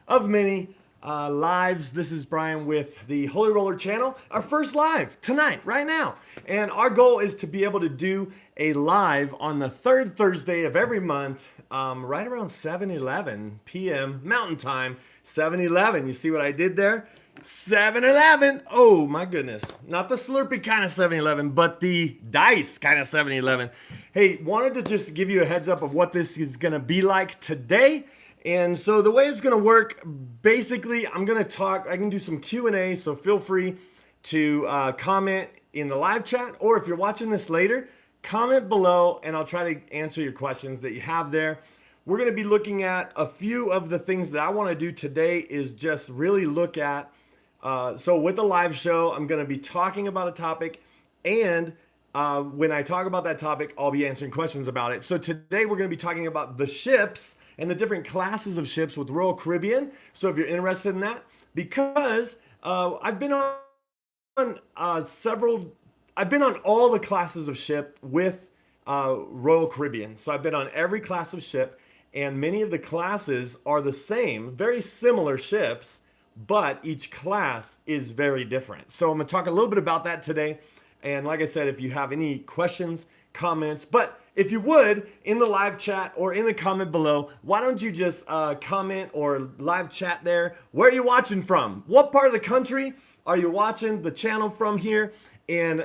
of many lives. This is Brian with the Holy Roller channel, our first live tonight, right now. And our goal is to be able to do a live on the third Thursday of every month, right around 7:11 p.m. Mountain Time, 7:11. You see what I did there? 7-Eleven. Oh my goodness. Not the Slurpee kind of 7-Eleven, but the dice kind of 7-Eleven. Hey, wanted to just give you a heads up of what this is going to be like today. And so the way it's going to work, basically, I'm going to talk. I can do some Q&A, so feel free to comment in the live chat. Or if you're watching this later, comment below and I'll try to answer your questions that you have there. We're going to be looking at a few of the things that I want to do today is just really look at. So with the live show, I'm going to be talking about a topic, and when I talk about that topic, I'll be answering questions about it. So today we're going to be talking about the ships and the different classes of ships with Royal Caribbean. So if you're interested in that, because I've been on I've been on all the classes of ship with Royal Caribbean. So I've been on every class of ship, and many of the classes are the same, very similar ships, but each class is very different. So I'm going to talk a little bit about that today. And like I said, if you have any questions, comments, but if you would, in the live chat or in the comment below, why don't you just comment or live chat there? Where are you watching from? What part of the country are you watching the channel from here? And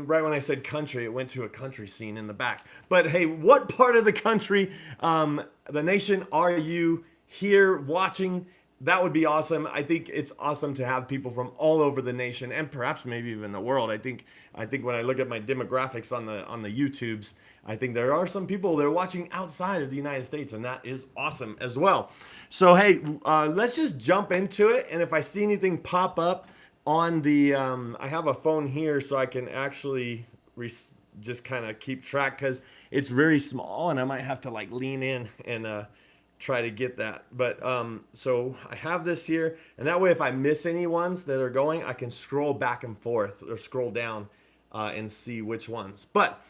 right when I said country, it went to a country scene in the back. But hey, what part of the country, the nation, are you here watching? That would be awesome. I think it's awesome to have people from all over the nation and perhaps maybe even the world. I think when I look at my demographics on the YouTubes, I think there are some people that are watching outside of the United States, and that is awesome as well. So hey, let's just jump into it. And if I see anything pop up on the, I have a phone here so I can actually just kind of keep track because it's very small and I might have to like lean in and try to get that. But so I have this here, and that way if I miss any ones that are going, I can scroll back and forth or scroll down and see which ones. But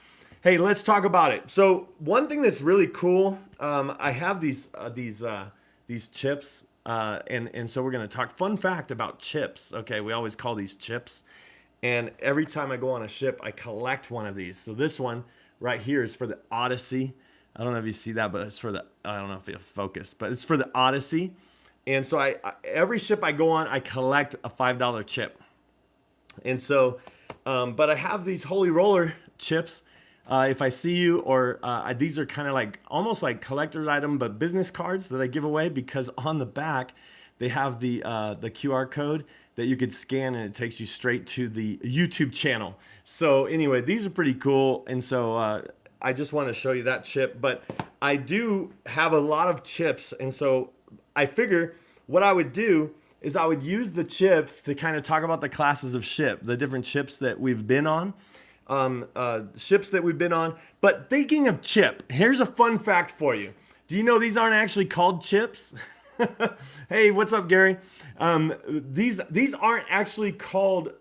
hey, let's talk about it. So one thing that's really cool, I have these chips, and so we're gonna talk. Fun fact about chips. Okay, we always call these chips, and every time I go on a ship, I collect one of these. So this one right here is for the Odyssey. I don't know if you see that, but it's for the, I don't know if it'll focus, but it's for the Odyssey. And so every ship I go on, I collect a $5 chip. And so, but I have these Holy Roller chips. If I see you, or these are kind of like, almost like collector's item, but business cards that I give away, because on the back, they have the QR code that you could scan and it takes you straight to the YouTube channel. So anyway, these are pretty cool. And so, I just want to show you that chip, but I do have a lot of chips. And so I figure what I would do is I would use the chips to kind of talk about the classes of ship, the different ships that we've been on, ships that we've been on. But thinking of chip, here's a fun fact for you. Do you know these aren't actually called chips? Hey, what's up, Gary? These aren't actually called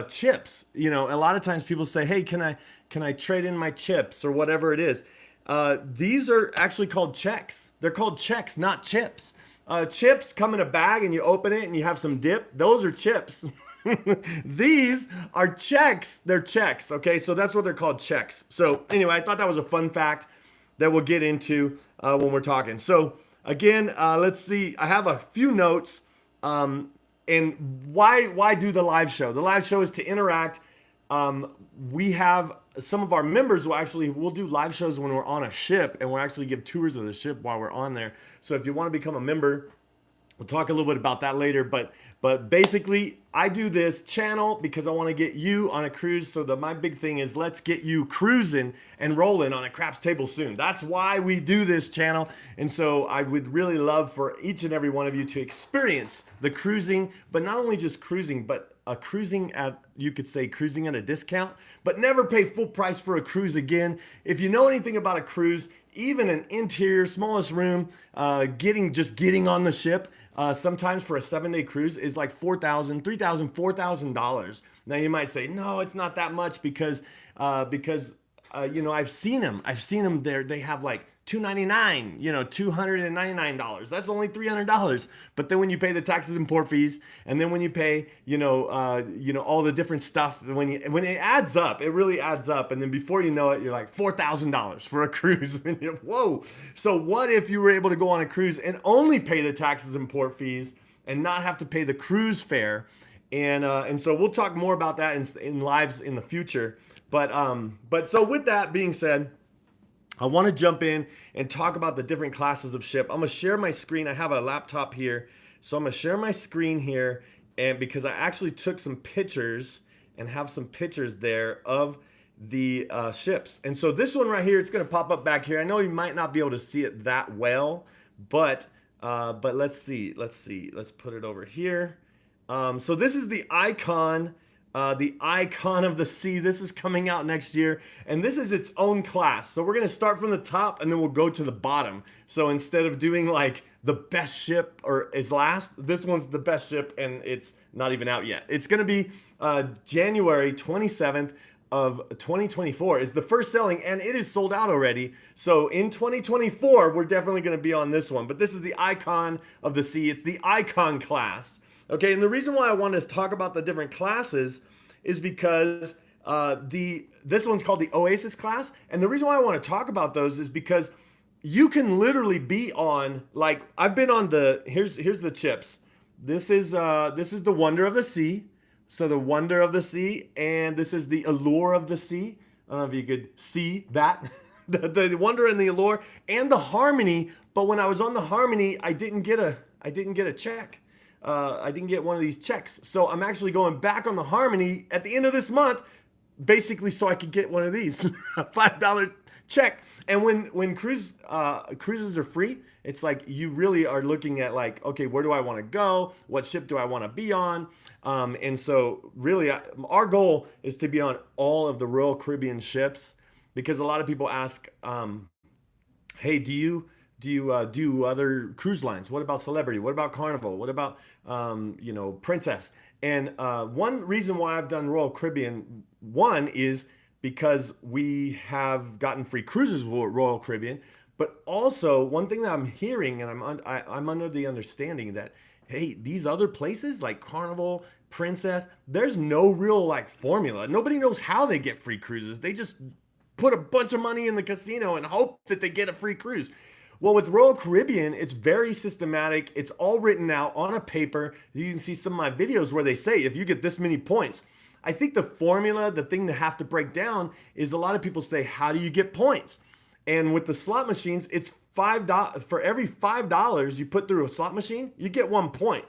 chips. You know, a lot of times people say, hey, can I trade in my chips or whatever it is? These are actually called checks. They're called checks, not chips. Chips come in a bag and you open it and you have some dip. Those are chips. These are checks. They're checks. Okay, so that's what they're called, checks. So anyway, I thought that was a fun fact that we'll get into when we're talking. So again, let's see. I have a few notes. And why do the live show? The live show is to interact. We have some of our members we'll do live shows when we're on a ship, and we'll actually give tours of the ship while we're on there. So if you want to become a member, we'll talk a little bit about that later. But basically, I do this channel because I want to get you on a cruise. So my big thing is let's get you cruising and rolling on a craps table soon. That's why we do this channel. And so I would really love for each and every one of you to experience the cruising, but not only just cruising, but cruising at, you could say cruising at a discount, but never pay full price for a cruise again. If you know anything about a cruise, even an interior, smallest room, getting on the ship, sometimes for a 7-day cruise is like $4,000, $3,000, $4,000. Now you might say, no, it's not that much because you know, I've seen them there. They have like $299, $299. That's only $300. But then when you pay the taxes and port fees, and then when you pay, all the different stuff, when it adds up, it really adds up. And then before you know it, you're like $4,000 for a cruise. And you're, whoa. So what if you were able to go on a cruise and only pay the taxes and port fees and not have to pay the cruise fare? And so we'll talk more about that in lives in the future. But so with that being said, I want to jump in and talk about the different classes of ship. I'm going to share my screen. I have a laptop here. So I'm going to share my screen here, and because I actually took some pictures and have some pictures there of the ships. And so this one right here, it's going to pop up back here. I know you might not be able to see it that well, but let's see. Let's put it over here. So this is the icon of the sea. This is coming out next year, and this is its own class. So we're going to start from the top, and then we'll go to the bottom. So instead of doing like the best ship or is last, this one's the best ship, and it's not even out yet. It's going to be January 27th of 2024 is the first selling, and it is sold out already. So in 2024, we're definitely going to be on this one. But this is the icon of the sea. It's the icon class. Okay, and the reason why I want to talk about the different classes is because this one's called the Oasis class, and the reason why I want to talk about those is because you can literally be on, like, I've been on here's the chips. This is the Wonder of the Sea. So the Wonder of the Sea, and this is the Allure of the Sea. I don't know if you could see that. the Wonder and the Allure and the Harmony. But when I was on the Harmony, I didn't get a check. I didn't get one of these checks. So I'm actually going back on the Harmony at the end of this month, basically so I could get one of these, a $5 check. And when cruises are free, it's like you really are looking at like, okay, where do I want to go? What ship do I want to be on? And so really our goal is to be on all of the Royal Caribbean ships, because a lot of people ask, hey, do you do other cruise lines? What about Celebrity? What about Carnival? What about Princess? And one reason why I've done Royal Caribbean, one is because we have gotten free cruises with Royal Caribbean, but also one thing that I'm hearing, and I'm under the understanding that, hey, these other places like Carnival, Princess, there's no real like formula. Nobody knows how they get free cruises. They just put a bunch of money in the casino and hope that they get a free cruise. Well, with Royal Caribbean, it's very systematic. It's all written out on a paper. You can see some of my videos where they say, if you get this many points. I think the formula, the thing to have to break down is, a lot of people say, how do you get points? And with the slot machines, it's $5. For every $5 you put through a slot machine, you get 1 point.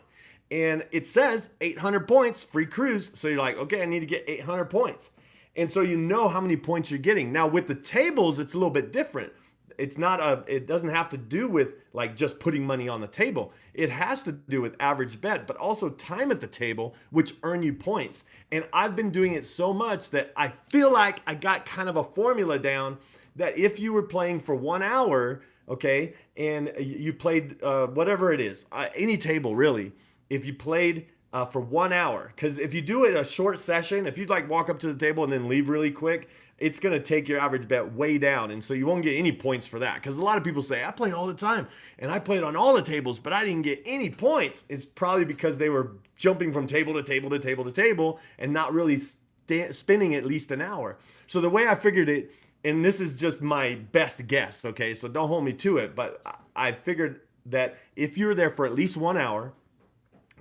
And it says 800 points, free cruise. So you're like, okay, I need to get 800 points. And so you know how many points you're getting. Now with the tables, it's a little bit different. It doesn't have to do with like just putting money on the table. It has to do with average bet, but also time at the table, which earn you points. And I've been doing it so much that I feel like I got kind of a formula down that if you were playing for 1 hour, okay, and you played whatever it is, any table really, if you played for 1 hour, because if you do it a short session, if you like walk up to the table and then leave really quick, it's going to take your average bet way down. And so you won't get any points for that. Because a lot of people say, I play all the time and I played on all the tables, but I didn't get any points. It's probably because they were jumping from table to table to table to table and not really spinning at least an hour. So the way I figured it, and this is just my best guess, okay, so don't hold me to it, but I figured that if you're there for at least 1 hour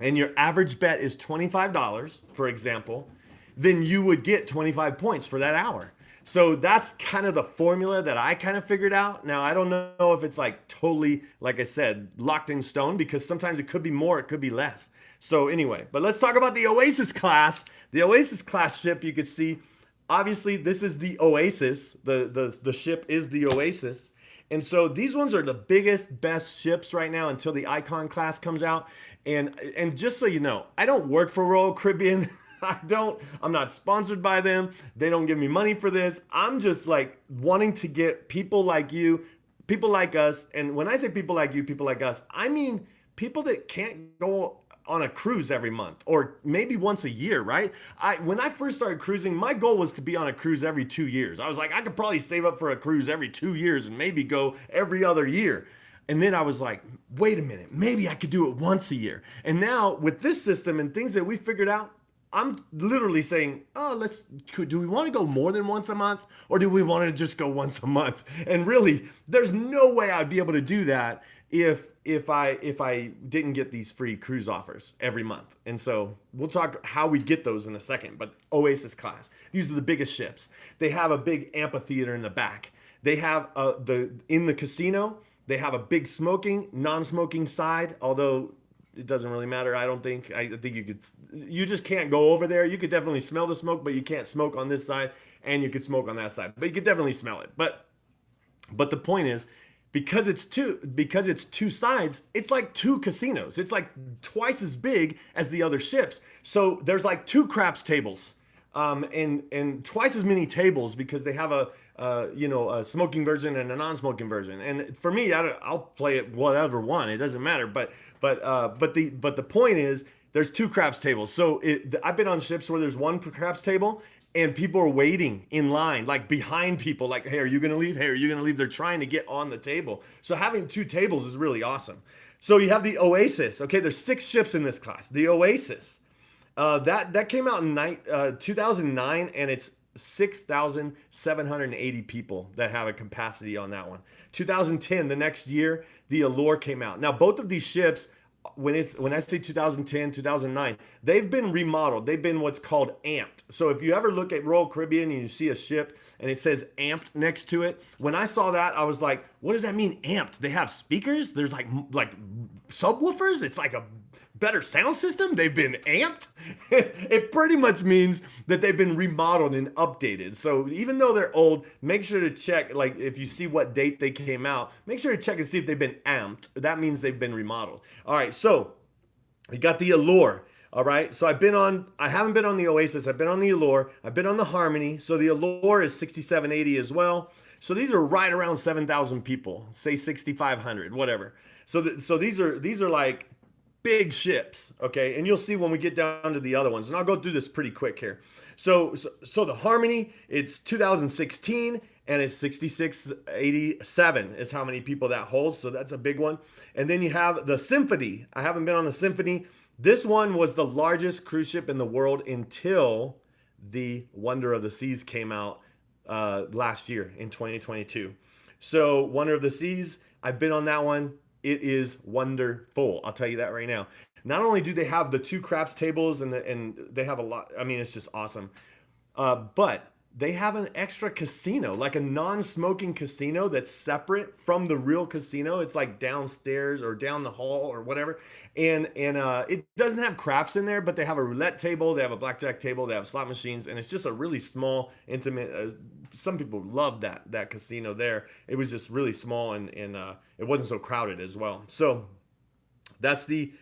and your average bet is $25, for example, then you would get 25 points for that hour. So that's kind of the formula that I kind of figured out. Now, I don't know if it's like totally, like I said, locked in stone, because sometimes it could be more, it could be less. So anyway, but let's talk about the Oasis class. The Oasis class ship, you could see, obviously this is the Oasis. The ship is the Oasis. And so these ones are the biggest, best ships right now until the Icon class comes out. And just so you know, I don't work for Royal Caribbean. I'm not sponsored by them. They don't give me money for this. I'm just like wanting to get people like you, people like us. And when I say people like you, people like us, I mean people that can't go on a cruise every month or maybe once a year, right? When I first started cruising, my goal was to be on a cruise every 2 years. I was like, I could probably save up for a cruise every 2 years and maybe go every other year. And then I was like, wait a minute, maybe I could do it once a year. And now with this system and things that we figured out, I'm literally saying, oh, do we want to go more than once a month or do we want to just go once a month? And really, there's no way I'd be able to do that if I didn't get these free cruise offers every month. And so we'll talk how we get those in a second. But Oasis class, these are the biggest ships. They have a big amphitheater in the back. They have in the casino, they have a big smoking, non-smoking side, although it doesn't really matter. I don't think. I think you just can't go over there. You could definitely smell the smoke, but you can't smoke on this side, and you could smoke on that side. But you could definitely smell it. But the point is, because it's two sides, it's like two casinos. It's like twice as big as the other ships. So there's like two craps tables, and twice as many tables because they have a smoking version and a non-smoking version. And for me, I'll play it whatever one. It doesn't matter. But the point is, there's two craps tables. So I've been on ships where there's one craps table and people are waiting in line, like behind people, like, hey, are you going to leave? Hey, are you going to leave? They're trying to get on the table. So having two tables is really awesome. So you have the Oasis. Okay, there's 6 ships in this class. The Oasis. That came out in 2009, and it's 6,780 people that have a capacity on that one. 2010, the next year, the Allure came out. Now, both of these ships, when I say 2010, 2009, they've been remodeled. They've been what's called amped. So if you ever look at Royal Caribbean and you see a ship and it says amped next to it, when I saw that, I was like, what does that mean, amped? They have speakers? There's like subwoofers? It's like a better sound system? They've been amped? It pretty much means that they've been remodeled and updated. So even though they're old, make sure to check, like if you see what date they came out, make sure to check and see if they've been amped. That means they've been remodeled. All right, so you got the Allure. All right, so I haven't been on the Oasis, I've been on the Allure, I've been on the Harmony. So the Allure is 6,780 as well. So these are right around 7,000 people, say 6,500, whatever. So these are like big ships, okay? And you'll see when we get down to the other ones. And I'll go through this pretty quick here. So the Harmony, it's 2016, and it's 6,687 is how many people that holds. So that's a big one. And then you have the Symphony. I haven't been on the Symphony. This one was the largest cruise ship in the world until the Wonder of the Seas came out last year in 2022. So Wonder of the Seas, I've been on that one. It is wonderful. I'll tell you that right now. Not only do they have the 2 craps tables and they have a lot. I mean, it's just awesome. But they have an extra casino, like a non-smoking casino that's separate from the real casino. It's like downstairs or down the hall or whatever. And it doesn't have craps in there, but they have a roulette table, they have a blackjack table, they have slot machines, and it's just a really small, intimate. Some people loved that casino there. It was just really small and it wasn't so crowded as well. So that's the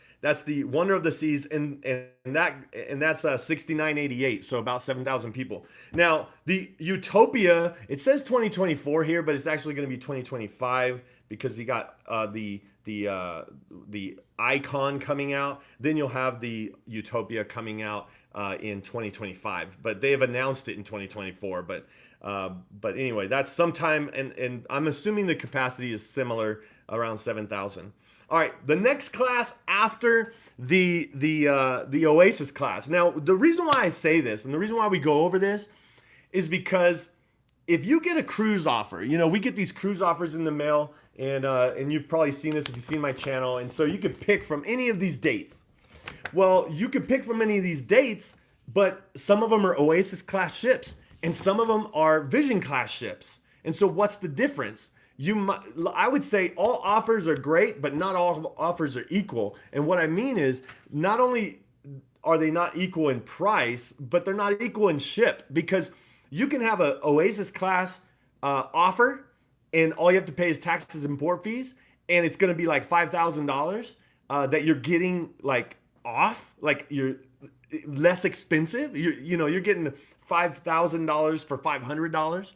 Wonder of the Seas, and that's 6,988, so about 7,000 people. Now the Utopia, it says 2024 here, but it's actually going to be 2025 because you got the Icon coming out. Then you'll have the Utopia coming out in 2025, but they have announced it in 2024. But anyway, that's sometime, and I'm assuming the capacity is similar, around 7,000. All right, the next class after the Oasis class. Now, the reason why I say this and the reason why we go over this is because if you get a cruise offer, we get these cruise offers in the mail, and you've probably seen this if you've seen my channel, and so you could pick from any of these dates. Well, you could pick from any of these dates, but some of them are Oasis class ships, and some of them are Vision class ships. And so what's the difference? I would say all offers are great, but not all offers are equal. And what I mean is, not only are they not equal in price, but they're not equal in ship, because you can have a Oasis class offer, and all you have to pay is taxes and port fees, and it's going to be like $5,000 that you're getting like off, like you're less expensive. You're getting $5,000 for $500.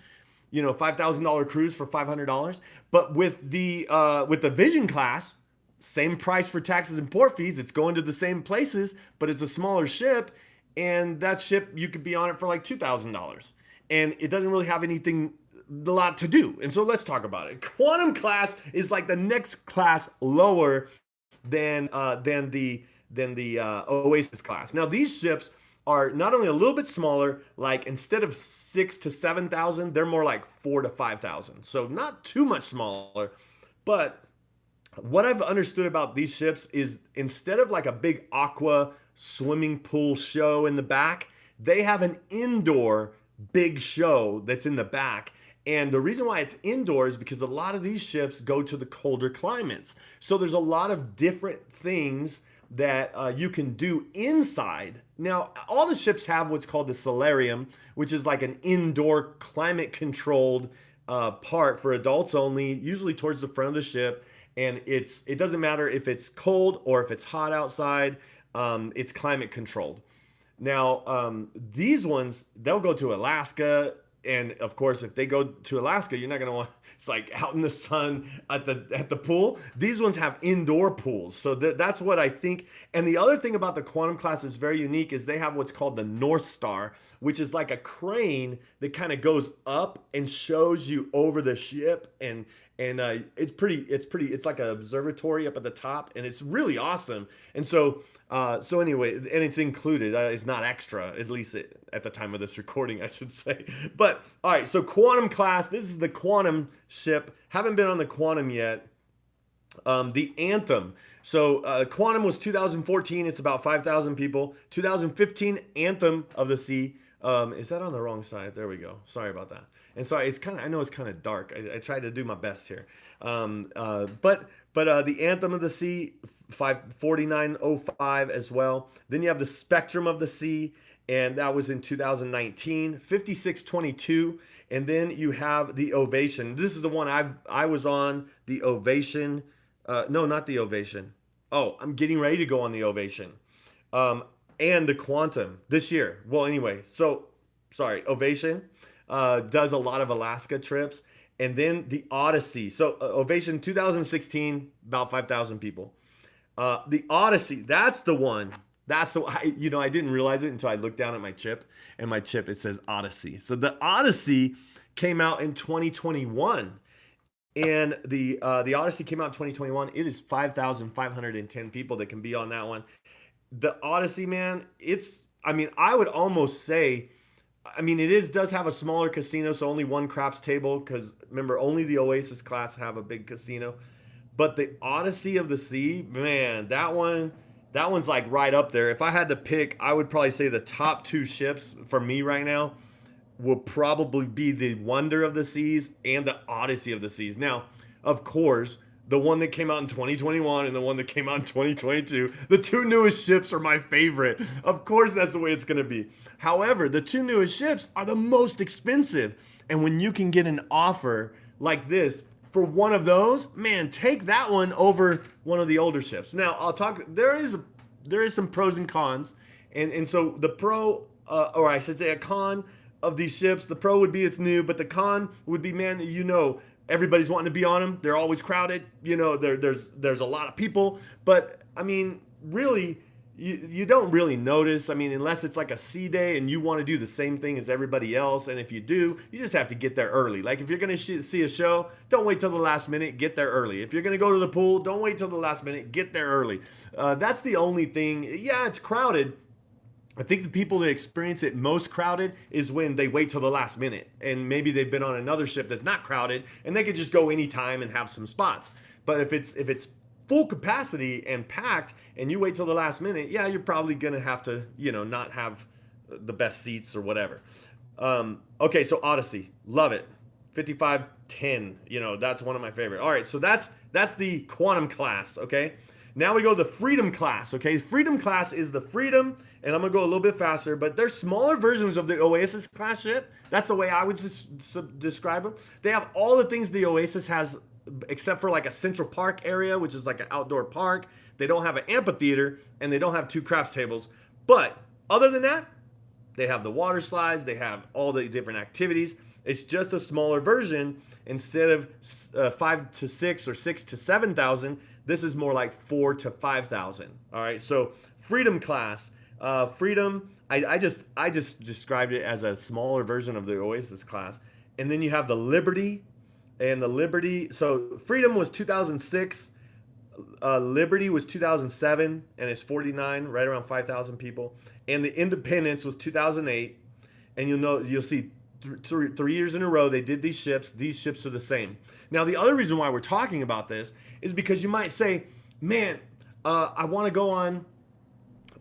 $5,000 cruise for $500. But with the Vision class, same price for taxes and port fees. It's going to the same places, but it's a smaller ship. And that ship, you could be on it for like $2,000. And it doesn't really have anything, a lot to do. And so let's talk about it. Quantum class is like the next class lower than the Oasis class. Now these ships are not only a little bit smaller, like instead of 6,000 to 7,000, they're more like 4,000 to 5,000. So not too much smaller, but what I've understood about these ships is instead of like a big aqua swimming pool show in the back, they have an indoor big show that's in the back. And the reason why it's indoor is because a lot of these ships go to the colder climates. So there's a lot of different things that you can do inside. Now, all the ships have what's called the solarium, which is like an indoor climate controlled part for adults only, usually towards the front of the ship. And it doesn't matter if it's cold or if it's hot outside, it's climate controlled. Now, these ones, they'll go to Alaska. And of course, if they go to Alaska, you're not going to want, it's like out in the sun at the pool. These ones have indoor pools. So that's what I think. And the other thing about the Quantum class is very unique is they have what's called the North Star, which is like a crane that kind of goes up and shows you over the ship. And it's like an observatory up at the top, and it's really awesome. And so anyway, and it's included. It's not extra, at least at the time of this recording, I should say. But all right, so Quantum class. This is the Quantum ship. Haven't been on the Quantum yet. The Anthem. So Quantum was 2014. It's about 5,000 people. 2015 Anthem of the Sea. Is that on the wrong side? There we go. Sorry about that. And sorry, I know it's kind of dark. I tried to do my best here. But the Anthem of the Sea, 4905 as well. Then you have the Spectrum of the Sea, and that was in 2019, 5622. And then you have the Ovation. This is the one I was on, the Ovation. No, not the Ovation. Oh, I'm getting ready to go on the Ovation. And the Quantum this year. Well, anyway, so sorry, Ovation does a lot of Alaska trips. And then the Odyssey. So Ovation 2016, about 5,000 people. The Odyssey, that's the one. That's the I didn't realize it until I looked down at my chip, and my chip, it says Odyssey. So the Odyssey came out in 2021. And the Odyssey came out in 2021. It is 5,510 people that can be on that one. The Odyssey, man, I would almost say, it does have a smaller casino, so only one craps table, because remember, only the Oasis class have a big casino. But the Odyssey of the Sea, man, that one's like right up there. If I had to pick, I would probably say the top two ships for me right now will probably be the Wonder of the Seas and the Odyssey of the Seas. Now, of course, the one that came out in 2021 and the one that came out in 2022, the two newest ships are my favorite. Of course, that's the way it's going to be. However, the two newest ships are the most expensive. And when you can get an offer like this for one of those, man, take that one over one of the older ships. Now, there is some pros and cons. And so the pro, or I should say a con of these ships, the pro would be it's new, but the con would be, man, everybody's wanting to be on them. They're always crowded. There's a lot of people. But really, you don't really notice. Unless it's like a sea day and you want to do the same thing as everybody else. And if you do, you just have to get there early. Like if you're going to see a show, don't wait till the last minute. Get there early. If you're going to go to the pool, don't wait till the last minute. Get there early. That's the only thing. Yeah, it's crowded. I think the people that experience it most crowded is when they wait till the last minute, and maybe they've been on another ship that's not crowded and they could just go anytime and have some spots. But if it's full capacity and packed and you wait till the last minute, yeah, you're probably going to have to, not have the best seats or whatever. Okay, so Odyssey, love it. 5510, that's one of my favorite. All right, so that's the Quantum class, okay? Now we go to the Freedom class, okay? Freedom class is the Freedom, and I'm going to go a little bit faster, but they're smaller versions of the Oasis class ship. That's the way I would describe them. They have all the things the Oasis has, except for like a Central Park area, which is like an outdoor park. They don't have an amphitheater, and they don't have two craps tables. But other than that, they have the water slides. They have all the different activities. It's just a smaller version. Instead of 5 to 6 or 6 to 7,000, This is more like 4 to 5,000. All right, so Freedom class, Freedom. I just described it as a smaller version of the Oasis class, and then you have the Liberty, and the Liberty. So Freedom was 2006. Liberty was 2007, and it's 49, right around 5,000 people. And the Independence was 2008, and you'll see 3 years in a row they did these ships. These ships are the same. Now the other reason why we're talking about this is because you might say, man, I want to go on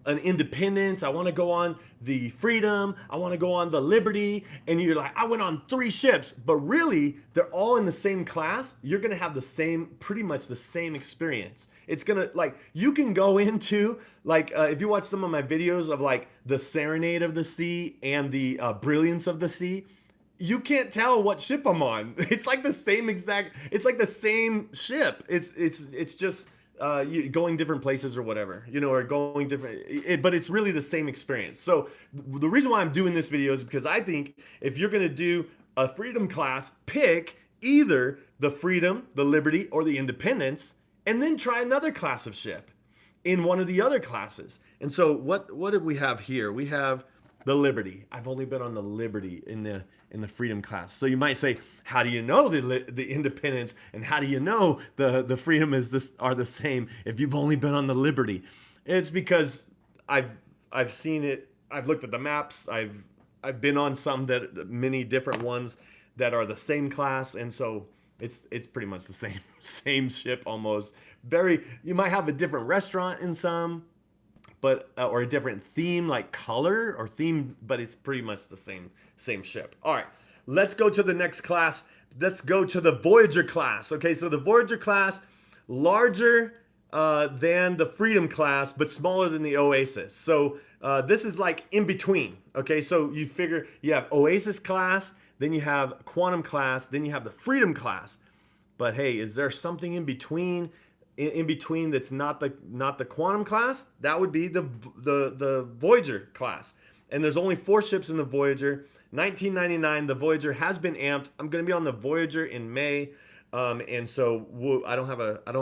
an Independence, I want to go on the Freedom, I want to go on the Liberty, and you're like, I went on 3 ships, but really they're all in the same class. You're gonna have the same, pretty much the same experience. It's gonna, like, you can go into, like, if you watch some of my videos of like the Serenade of the Sea and the Brilliance of the Sea, you can't tell what ship I'm on. It's like the same exact, it's like the same ship. It's just going different places or whatever, or going different, but it's really the same experience. So the reason why I'm doing this video is because I think if you're going to do a Freedom class, pick either the Freedom, the Liberty, or the Independence, and then try another class of ship in one of the other classes. And so what did we have here? We have the Liberty. I've only been on the Liberty in the Freedom class. So you might say, how do you know the Independence, and how do you know the Freedom are the same if you've only been on the Liberty? It's because I've seen it. I've looked at the maps. I've been on many different ones that are the same class, and so it's pretty much the same ship almost. You might have a different restaurant in some, but or a different theme, like color or theme, but it's pretty much the same ship. All right, let's go to the next class. Let's go to the Voyager class. Okay, so the Voyager class, larger than the Freedom class, but smaller than the Oasis. So this is like in between. Okay, so you figure you have Oasis class, then you have Quantum class, then you have the Freedom class. But hey, is there something in between? In between that's not the Quantum class? That would be the Voyager class. And there's only 4 ships in the Voyager. 1999, the Voyager has been amped. I'm going to be on the Voyager in May, and so I don't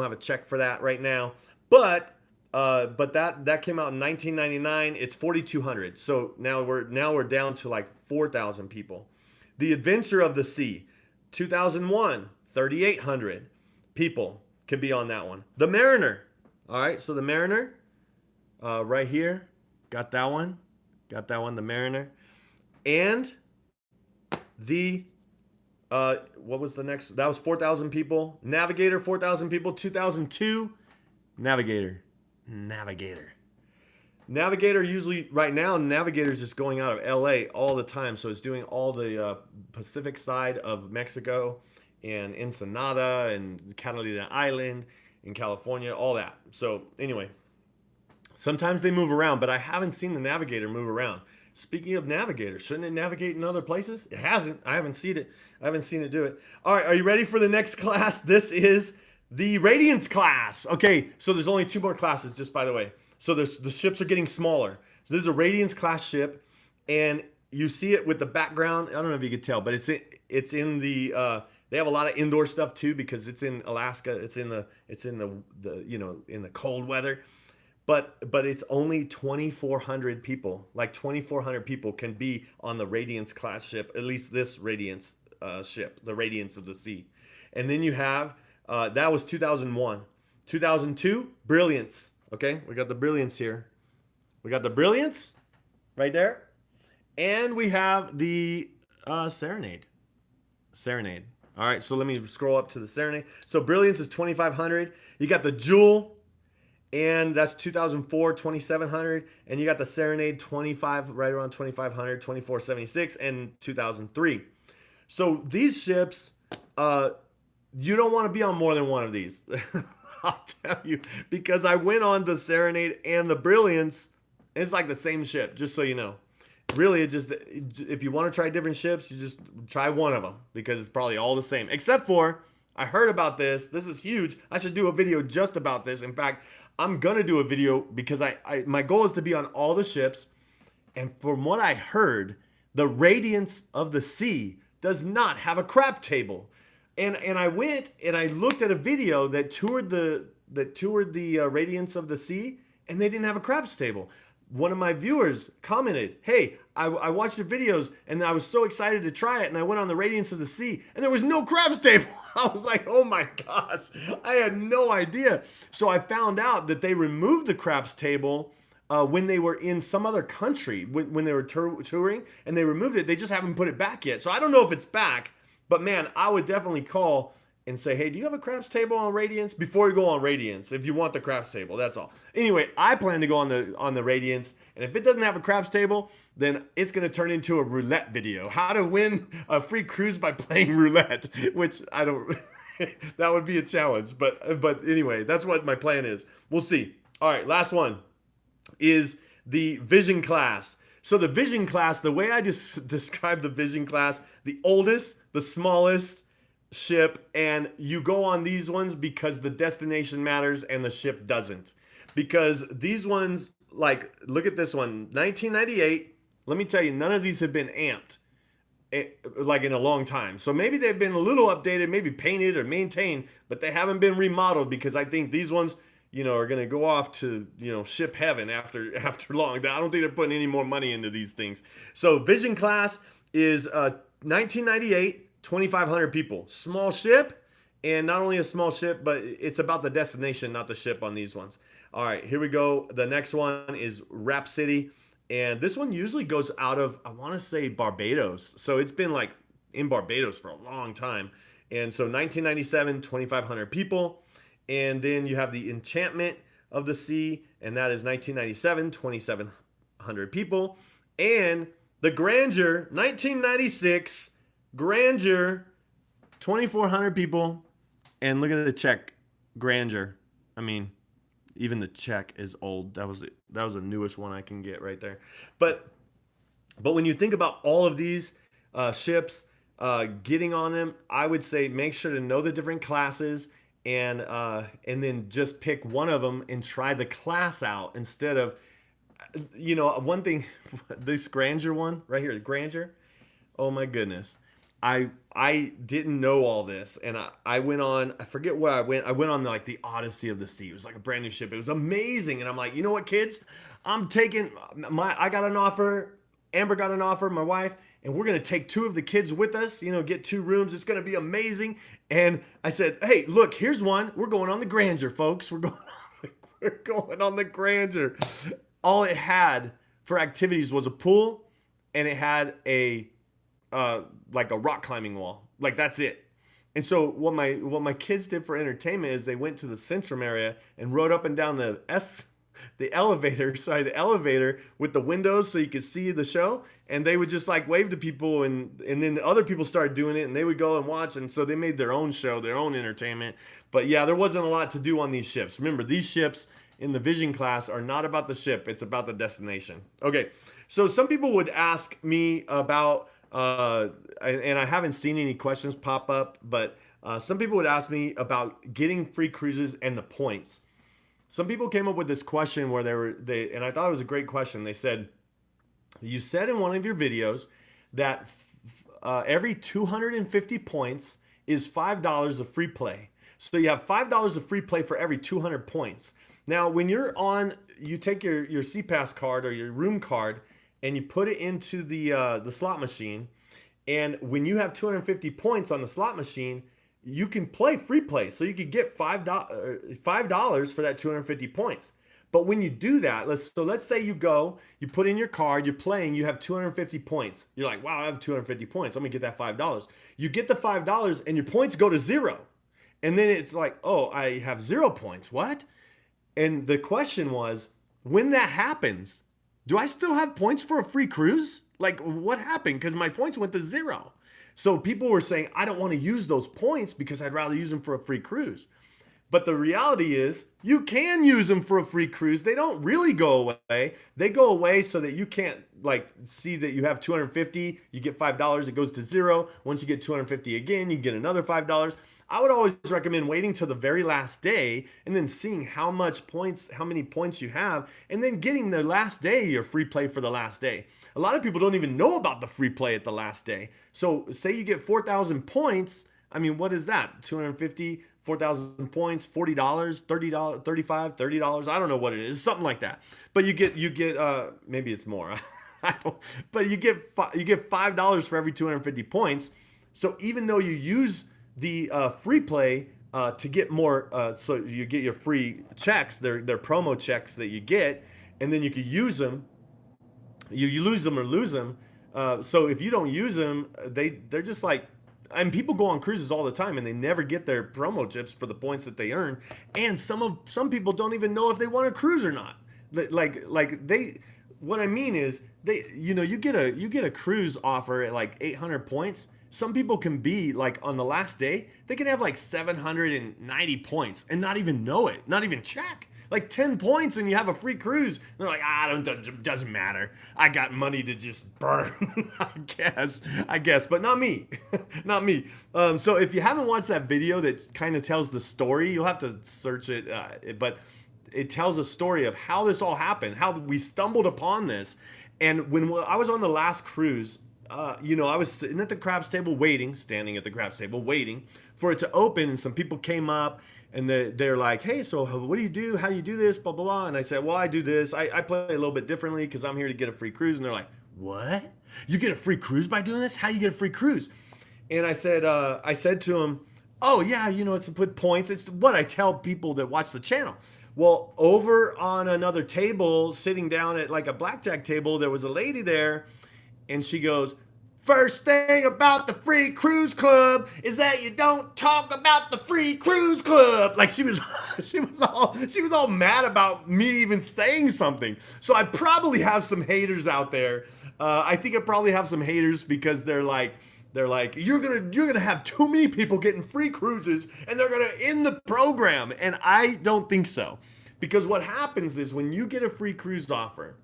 have a check for that right now. But that came out in 1999. It's 4,200. So now we're down to like 4,000 people. The Adventure of the Sea, 2001, 3,800 people could be on that one. The Mariner. All right, so the Mariner, right here, got that one, the Mariner. And the, what was the next? That was 4,000 people. Navigator, 4,000 people. 2002, Navigator. Navigator usually, right now, Navigator's just going out of LA all the time. So it's doing all the Pacific side of Mexico and Ensenada and Catalina Island in California, all that. So anyway, sometimes they move around, but I haven't seen the Navigator move around. Speaking of Navigator, shouldn't it navigate in other places? It hasn't. I haven't seen it do it. All right, are you ready for the next class? This is the Radiance class. Okay, so there's only 2 more classes, just by the way. So the ships are getting smaller. So this is a Radiance class ship, and you see it with the background. I don't know if you could tell, but it's in the they have a lot of indoor stuff too because it's in Alaska. It's in the in the cold weather. But it's only 2,400 people. Like 2,400 people can be on the Radiance class ship, at least this Radiance ship, the Radiance of the Sea. And then you have, that was 2001. 2002, Brilliance. Okay, we got the Brilliance here. We got the Brilliance right there. And we have the Serenade. All right, so let me scroll up to the Serenade. So Brilliance is 2,500. You got the Jewel, and that's 2004, 2,700. And you got the Serenade, 25, right around 2,500, 2,476, and 2003. So these ships, you don't want to be on more than one of these. I'll tell you, because I went on the Serenade and the Brilliance, and it's like the same ship, just so you know. Really, if you want to try different ships, you just try one of them because it's probably all the same. Except for, I heard about this. This is huge. I should do a video just about this. In fact, I'm going to do a video because my goal is to be on all the ships. And from what I heard, the Radiance of the Sea does not have a crap table. And I went and I looked at a video that toured the that toured the Radiance of the Sea, and they didn't have a craps table. One of my viewers commented, "Hey, I watched your videos and I was so excited to try it, and I went on the Radiance of the Sea and there was no craps table." I was like, "Oh my gosh, I had no idea." So I found out that they removed the craps table when they were in some other country, when they were touring, and they removed it. They just haven't put it back yet. So I don't know if it's back, but man, I would definitely call and say, "Hey, do you have a craps table on Radiance?" Before you go on Radiance, if you want the craps table, that's all. Anyway, I plan to go on the Radiance, and if it doesn't have a craps table, then it's going to turn into a roulette video. How to win a free cruise by playing roulette, which I don't. That would be a challenge, but anyway, that's what my plan is. We'll see. All right, last one is the Vision class. So the Vision class, the way I just describe the Vision class, the oldest, the smallest ship, and you go on these ones because the destination matters and the ship doesn't. Because these ones, like, look at this one, 1998. Let me tell you, none of these have been amped like in a long time. So maybe they've been a little updated, maybe painted or maintained, but they haven't been remodeled, because I think these ones, are going to go off to, ship heaven after long. I don't think they're putting any more money into these things. So Vision class is 1998. 2,500 people. Small ship, and not only a small ship, but it's about the destination, not the ship on these ones. All right, here we go. The next one is Rhapsody, and this one usually goes out of, I want to say, Barbados. So it's been like in Barbados for a long time. And so 1997, 2,500 people. And then you have the Enchantment of the Sea, and that is 1997, 2,700 people. And the Grandeur, 1996, Grandeur, 2,400 people, and look at the check, Grandeur. I mean, even the check is old. That was the newest one I can get right there. But when you think about all of these ships, getting on them, I would say make sure to know the different classes, and then just pick one of them and try the class out instead of, one thing. This Grandeur one right here, Grandeur. Oh my goodness. I didn't know all this, and I went on, I forget where I went on like the Odyssey of the Sea. It was like a brand new ship. It was amazing, and I'm like, you know what, kids, I got an offer, Amber got an offer, my wife, and we're gonna take 2 of the kids with us, get 2 rooms. It's gonna be amazing. And I said, hey, look, here's one. We're going on the Grandeur, folks. We're going on the Grandeur. All it had for activities was a pool, and it had like a rock climbing wall. Like, that's it. And so what my kids did for entertainment is they went to the Centrum area and rode up and down the elevator with the windows so you could see the show, and they would just like wave to people, and then other people started doing it, and they would go and watch, and so they made their own show, their own entertainment. But yeah, there wasn't a lot to do on these ships. Remember, these ships in the Vision class are not about the ship, it's about the destination. Okay, so some people would ask me about and I haven't seen any questions pop up, but some people would ask me about getting free cruises and the points. Some people came up with this question where and I thought it was a great question. They said, you said in one of your videos that every 250 points is $5 of free play. So you have $5 of free play for every 200 points. Now, when you take your CPass card or your room card, and you put it into the slot machine, and when you have 250 points on the slot machine, you can play free play. So you could get $5 for that 250 points. But when you do that, let's say you put in your card, you're playing, you have 250 points. You're like, wow, I have 250 points. I'm gonna get that $5. You get the $5 and your points go to 0. And then it's like, oh, I have 0 points. What? And the question was, when that happens, do I still have points for a free cruise? Like, what happened? Because my points went to 0. So people were saying, I don't want to use those points because I'd rather use them for a free cruise. But the reality is, you can use them for a free cruise. They don't really go away. They go away so that you can't see that you have 250, you get $5, it goes to 0. Once you get 250 again, you get another $5. I would always recommend waiting till the very last day and then seeing how many points you have, and then getting the last day your free play for the last day. A lot of people don't even know about the free play at the last day. So say you get 4,000 points. I mean, what is that? 250, 4,000 points, $40, $30, $35, $30. I don't know what it is, something like that. But you get maybe it's more. I don't, but you get $5 for every 250 points. So even though you use the free play to get more, so you get your free checks, they're promo checks that you get, and then you can use them. You lose them or lose them. So if you don't use them, they're just like, and people go on cruises all the time and they never get their promo chips for the points that they earn. And some people don't even know if they want to cruise or not. What I mean is you get a cruise offer at like 800 points. Some people can be like on the last day, they can have like 790 points and not even know it, not even check. Like 10 points and you have a free cruise. They're like, doesn't matter. I got money to just burn. I guess, but not me, not me. So if you haven't watched that video that kind of tells the story, you'll have to search it. But it tells a story of how this all happened, how we stumbled upon this. And when I was on the last cruise, I was sitting at the craps table standing at the craps table waiting for it to open, and some people came up and they're like, hey, so what do you do? How do you do this? Blah, blah, blah. And I said, well, I do this. I play a little bit differently because I'm here to get a free cruise. And they're like, what? You get a free cruise by doing this? How do you get a free cruise? And I said to them, oh yeah, it's to put points. It's what I tell people that watch the channel. Well, over on another table, sitting down at like a blackjack table, there was a lady there, and she goes, first thing about the free cruise club is that you don't talk about the free cruise club. Like she was all mad about me even saying something. So I probably have some haters out there. I think I probably have some haters because they're like, you're gonna have too many people getting free cruises and they're gonna end the program. And I don't think so, because what happens is when you get a free cruise offer,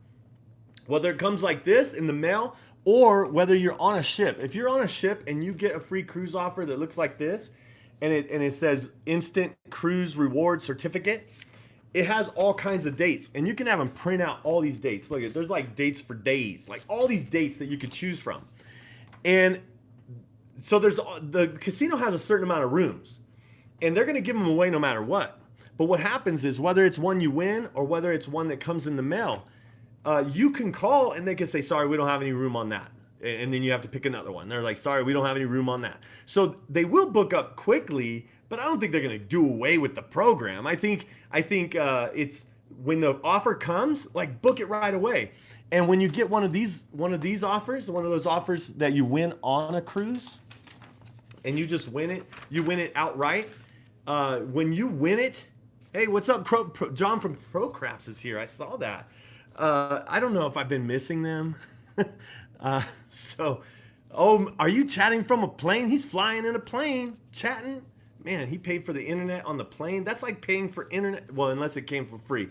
whether it comes like this in the mail or whether you're on a ship. If you're on a ship and you get a free cruise offer that looks like this, and it says instant cruise reward certificate, it has all kinds of dates, and you can have them print out all these dates. Look, there's like dates for days, like all these dates that you could choose from. And so the casino has a certain amount of rooms, and they're going to give them away no matter what. But what happens is, whether it's one you win or whether it's one that comes in the mail, you can call and they can say, sorry, we don't have any room on that. And then you have to pick another one. They're like, sorry, we don't have any room on that. So they will book up quickly, but I don't think they're going to do away with the program. I think it's when the offer comes, like, book it right away. And when you get one of these offers, one of those offers that you win on a cruise, and you just win it outright. When you win it, hey, what's up, John from Pro Craps is here. I saw that. I don't know if I've been missing them. Are you chatting from a plane? He's flying in a plane, chatting. Man, he paid for the internet on the plane. That's like paying for internet. Well, unless it came for free.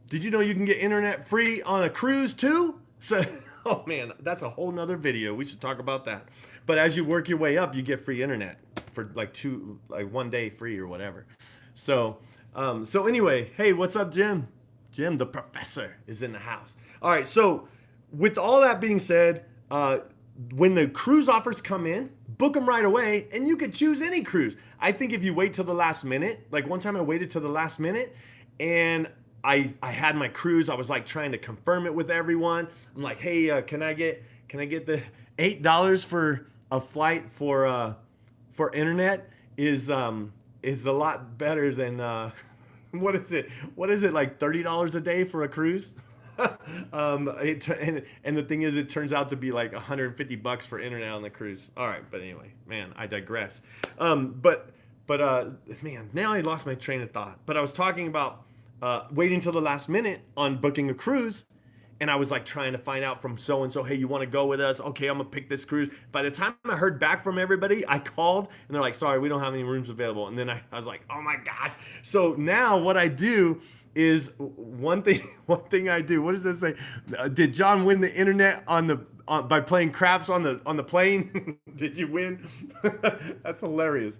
Did you know you can get internet free on a cruise too? So, oh man, that's a whole nother video. We should talk about that. But as you work your way up, you get free internet for like 1 day free or whatever. So anyway, hey, what's up, Jim? Jim, the professor, is in the house. All right, so with all that being said, when the cruise offers come in, book them right away, and you could choose any cruise. I think if you wait till the last minute, like one time I waited till the last minute, and I had my cruise. I was like trying to confirm it with everyone. I'm like, hey, can I get the $8 for a flight for internet? Is a lot better than what is it? Like $30 a day for a cruise? And the thing is, it turns out to be like $150 for internet on the cruise. All right, but anyway, man, I digress. But man, now I lost my train of thought. But I was talking about waiting till the last minute on booking a cruise. And I was like trying to find out from so-and-so, hey, you want to go with us? Okay, I'm going to pick this cruise. By the time I heard back from everybody, I called and they're like, sorry, we don't have any rooms available. And then I was like, oh my gosh. So now what I do is one thing I do. What does this say? Did John win the internet by playing craps on the plane? Did you win? That's hilarious.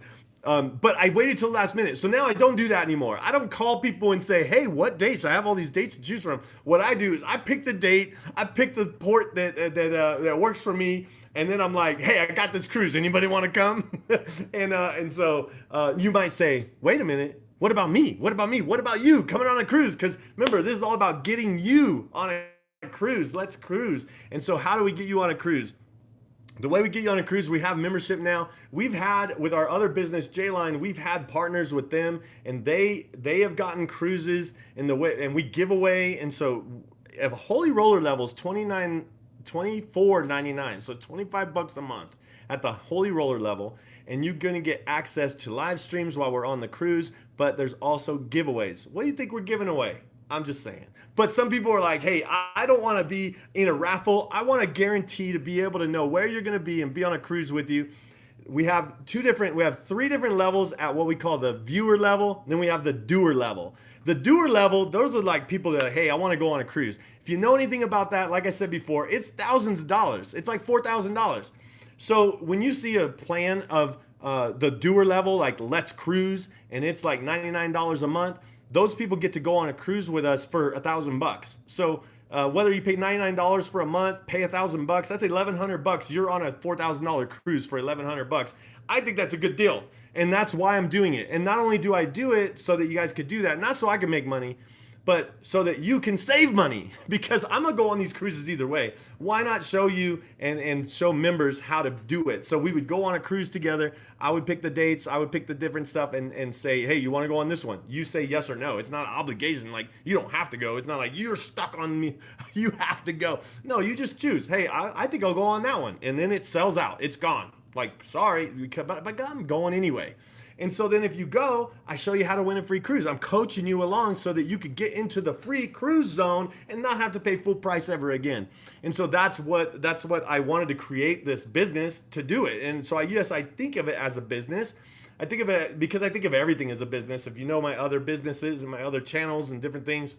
But I waited till the last minute. So now I don't do that anymore. I don't call people and say, hey, what dates? I have all these dates to choose from. What I do is I pick the date, I pick the port that works for me, and then I'm like, hey, I got this cruise. Anybody want to come? and so you might say, wait a minute. What about me? What about me? What about you coming on a cruise? Because remember, this is all about getting you on a cruise. Let's cruise. And so how do we get you on a cruise? The way we get you on a cruise, we have membership now. We've had with our other business, J-Line, we've had partners with them, and they have gotten cruises in the way, and we give away. And so, if Holy Roller Levels $24.99, so $25 a month at the Holy Roller Level, and you're gonna get access to live streams while we're on the cruise. But there's also giveaways. What do you think we're giving away? I'm just saying. But some people are like, hey, I don't want to be in a raffle. I want to guarantee to be able to know where you're going to be and be on a cruise with you. We have three different levels at what we call the viewer level. Then we have the doer level. The doer level, those are like people that are, hey, I want to go on a cruise. If you know anything about that, like I said before, it's thousands of dollars. It's like $4,000. So when you see a plan of the doer level, like Let's Cruise, and it's like $99 a month, those people get to go on a cruise with us for $1,000. So whether you pay $99 for a month, pay $1,000, that's $1,100. You're on a $4,000 cruise for $1,100. I think that's a good deal, and that's why I'm doing it. And not only do I do it so that you guys could do that, not so I can make money, but so that you can save money, because I'm gonna go on these cruises either way. Why not show you and show members how to do it? So we would go on a cruise together. I would pick the dates, I would pick the different stuff and say, hey, you wanna go on this one? You say yes or no. It's not an obligation, like you don't have to go. It's not like you're stuck on me, you have to go. No, you just choose, hey, I think I'll go on that one. And then it sells out, it's gone. Like, sorry, but I'm going anyway. And so then if you go, I show you how to win a free cruise. I'm coaching you along so that you could get into the free cruise zone and not have to pay full price ever again. And so that's what I wanted to create this business to do it. And so yes, I think of it as a business. I think of it because I think of everything as a business. If you know my other businesses and my other channels and different things,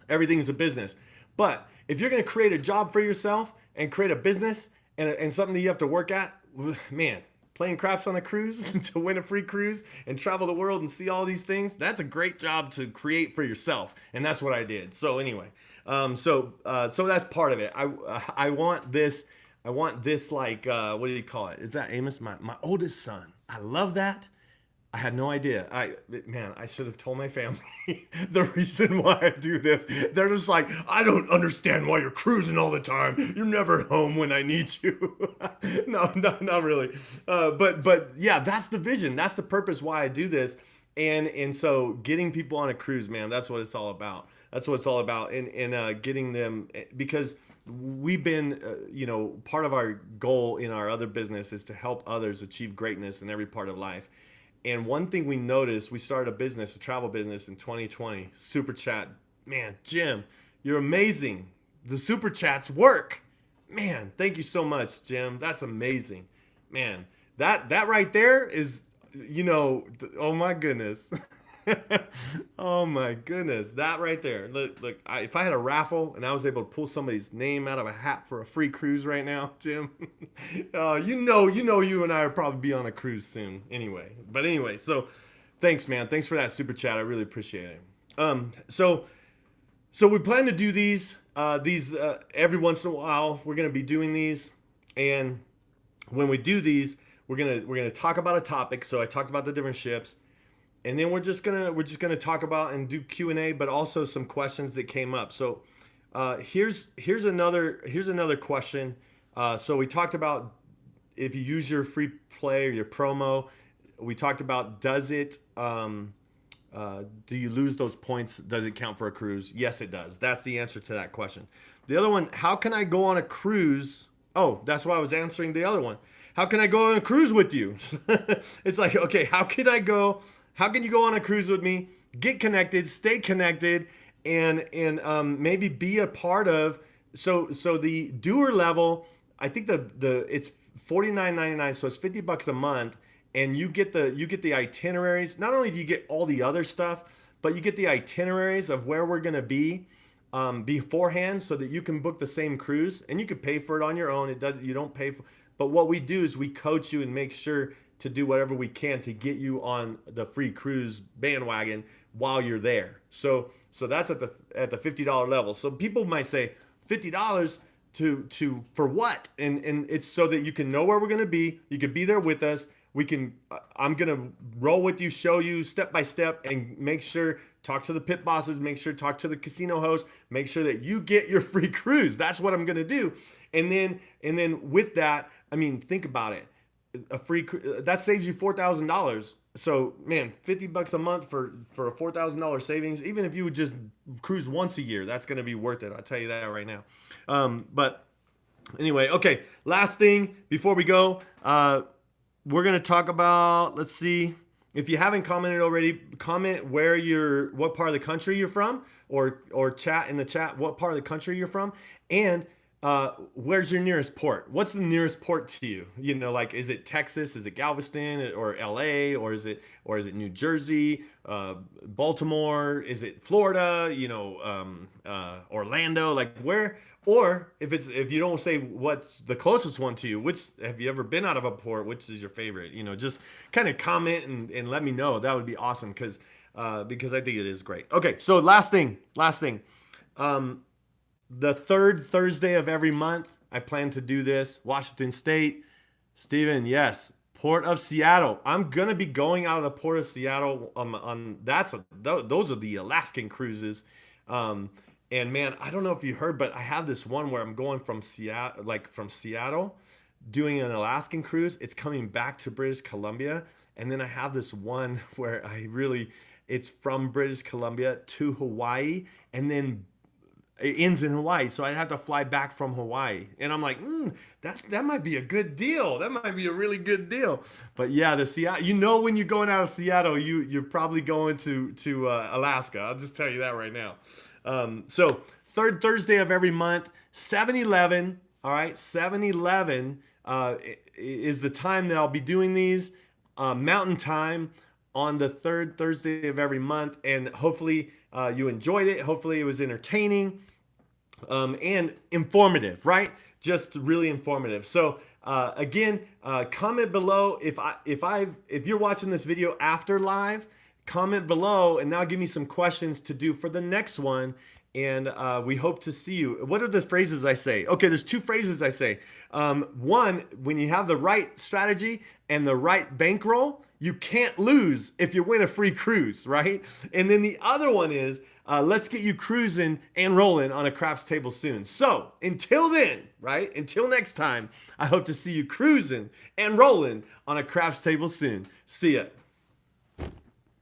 everything is a business. But if you're going to create a job for yourself and create a business and something that you have to work at, man, playing craps on a cruise to win a free cruise and travel the world and see all these things, that's a great job to create for yourself. And that's what I did. So anyway, so that's part of it. I want this like, what do you call it? Is that Amos? My oldest son. I love that. I had no idea. I should have told my family the reason why I do this. They're just like, I don't understand why you're cruising all the time. You're never home when I need you. No, not really. But yeah, that's the vision. That's the purpose why I do this. And so getting people on a cruise, man, that's what it's all about. That's what it's all about. And getting them, because we've been, part of our goal in our other business is to help others achieve greatness in every part of life. And one thing we noticed, we started a travel business in 2020, Super Chat. Man, Jim, you're amazing. The Super Chats work. Man, thank you so much, Jim. That's amazing. Man, that right there is, oh my goodness. Oh my goodness, that right there. Look, if I had a raffle and I was able to pull somebody's name out of a hat for a free cruise right now, Jim, you and I would probably be on a cruise soon anyway. But anyway, so thanks, man. Thanks for that super chat. I really appreciate it. So we plan to do these every once in a while. We're going to be doing these, and when we do these, we're gonna talk about a topic. So I talked about the different ships. And then we're just gonna talk about and do Q&A, but also some questions that came up. So here's another question. So we talked about if you use your free play or your promo. We talked about do you lose those points? Does it count for a cruise? Yes, it does. That's the answer to that question. The other one, how can I go on a cruise? Oh, that's why I was answering the other one. How can I go on a cruise with you? It's like, okay, how can I go? How can you go on a cruise with me, get connected, stay connected, and maybe be a part of? So the doer level, I think it's $49.99, so it's $50 a month, and you get the itineraries. Not only do you get all the other stuff, but you get the itineraries of where we're gonna be beforehand, so that you can book the same cruise, and you can pay for it on your own. You don't pay for. But what we do is we coach you and make sure to do whatever we can to get you on the free cruise bandwagon while you're there. So that's at the $50 level. So people might say $50 to for what? And it's so that you can know where we're going to be. You can be there with us. I'm going to roll with you, show you step by step, and make sure, talk to the pit bosses, make sure, talk to the casino host, make sure that you get your free cruise. That's what I'm going to do. And then with that, I mean, think about it. That saves you $4,000. So man, $50 a month for a $4,000 savings. Even if you would just cruise once a year, that's going to be worth it. I'll tell you that right now. But anyway, okay. Last thing before we go, we're going to talk about, let's see, if you haven't commented already, comment what part of the country you're from, or chat in the chat what part of the country you're from, and where's your nearest port? What's the nearest port to you? You know, like, is it Texas? Is it Galveston or LA? Or is it New Jersey, Baltimore? Is it Florida? You know, Orlando? Like where? Or if you don't say what's the closest one to you, have you ever been out of a port? Which is your favorite? You know, just kind of comment and let me know. That would be awesome because I think it is great. Okay, so last thing. The third Thursday of every month, I plan to do this. Washington State. Steven, yes. Port of Seattle. I'm going to be going out of the Port of Seattle. Those are the Alaskan cruises. And man, I don't know if you heard, but I have this one where I'm going from Seattle, doing an Alaskan cruise. It's coming back to British Columbia. And then I have this one where it's from British Columbia to Hawaii, and then it ends in Hawaii, so I'd have to fly back from Hawaii. And I'm like, that might be a good deal. That might be a really good deal. But yeah, the Seattle, you know, when you're going out of Seattle, you're probably going to Alaska. I'll just tell you that right now. So third Thursday of every month, 7-Eleven. All right, 7-Eleven is the time that I'll be doing these, Mountain Time, on the third Thursday of every month. And hopefully you enjoyed it. Hopefully it was entertaining and informative, right? Just really informative. So again, comment below if you're watching this video after live, comment below and now give me some questions to do for the next one. And we hope to see you. What are the phrases I say? Okay, there's two phrases I say. One, when you have the right strategy and the right bankroll, you can't lose if you win a free cruise, right? And then the other one is, let's get you cruising and rolling on a craps table soon. So until then, right? Until next time, I hope to see you cruising and rolling on a craps table soon. See ya.